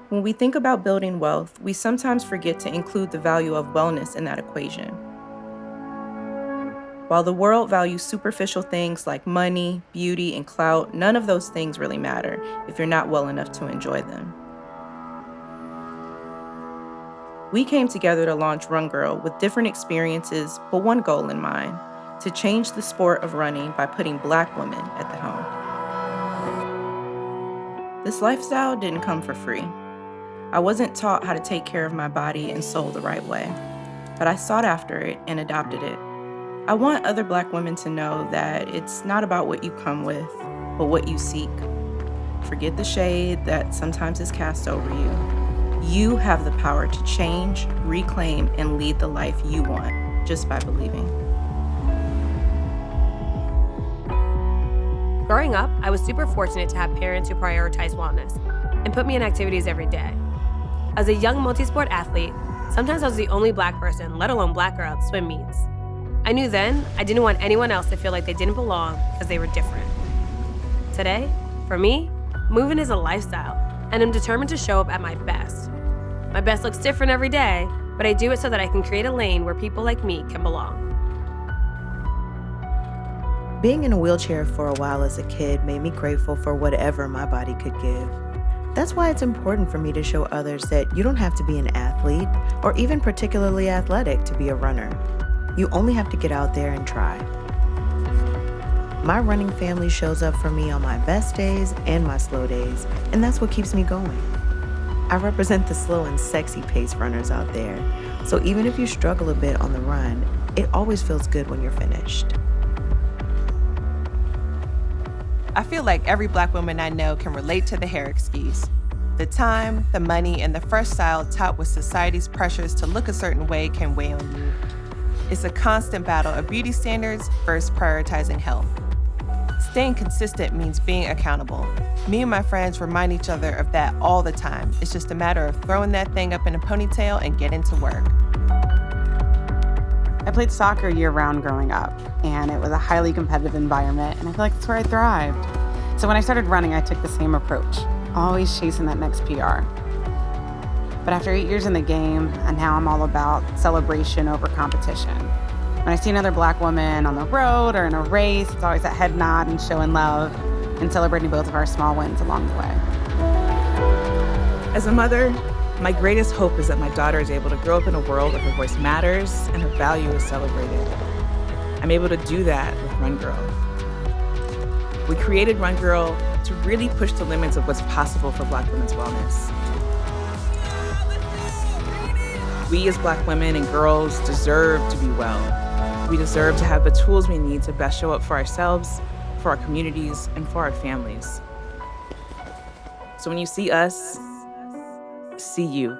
When we think about building wealth, we sometimes forget to include the value of wellness in that equation. While the world values superficial things like money, beauty, and clout, none of those things really matter if you're not well enough to enjoy them. We came together to launch Run Girl with different experiences, but one goal in mind: to change the sport of running by putting Black women at the helm. This lifestyle didn't come for free. I wasn't taught how to take care of my body and soul the right way, but I sought after it and adopted it. I want other Black women to know that it's not about what you come with, but what you seek. Forget the shade that sometimes is cast over you. You have the power to change, reclaim, and lead the life you want just by believing. Growing up, I was super fortunate to have parents who prioritized wellness and put me in activities every day. As a young multi-sport athlete, sometimes I was the only Black person, let alone Black girl, at swim meets. I knew then I didn't want anyone else to feel like they didn't belong because they were different. Today, for me, moving is a lifestyle, and I'm determined to show up at my best. My best looks different every day, but I do it so that I can create a lane where people like me can belong. Being in a wheelchair for a while as a kid made me grateful for whatever my body could give. That's why it's important for me to show others that you don't have to be an athlete or even particularly athletic to be a runner. You only have to get out there and try. My running family shows up for me on my best days and my slow days, and that's what keeps me going. I represent the slow and sexy pace runners out there, so even if you struggle a bit on the run, it always feels good when you're finished. I feel like every Black woman I know can relate to the hair excuse. The time, the money, and the fresh style taught with society's pressures to look a certain way can weigh on you. It's a constant battle of beauty standards versus prioritizing health. Staying consistent means being accountable. Me and my friends remind each other of that all the time. It's just a matter of throwing that thing up in a ponytail and getting to work. I played soccer year-round growing up, and it was a highly competitive environment, and I feel like that's where I thrived. So when I started running, I took the same approach, always chasing that next PR. But after 8 years in the game, and now I'm all about celebration over competition. When I see another Black woman on the road or in a race, it's always that head nod and showing love and celebrating both of our small wins along the way. As a mother, my greatest hope is that my daughter is able to grow up in a world where her voice matters and her value is celebrated. I'm able to do that with Run Girl. We created Run Girl to really push the limits of what's possible for Black women's wellness. We as Black women and girls deserve to be well. We deserve to have the tools we need to best show up for ourselves, for our communities, and for our families. So when you see us, see you.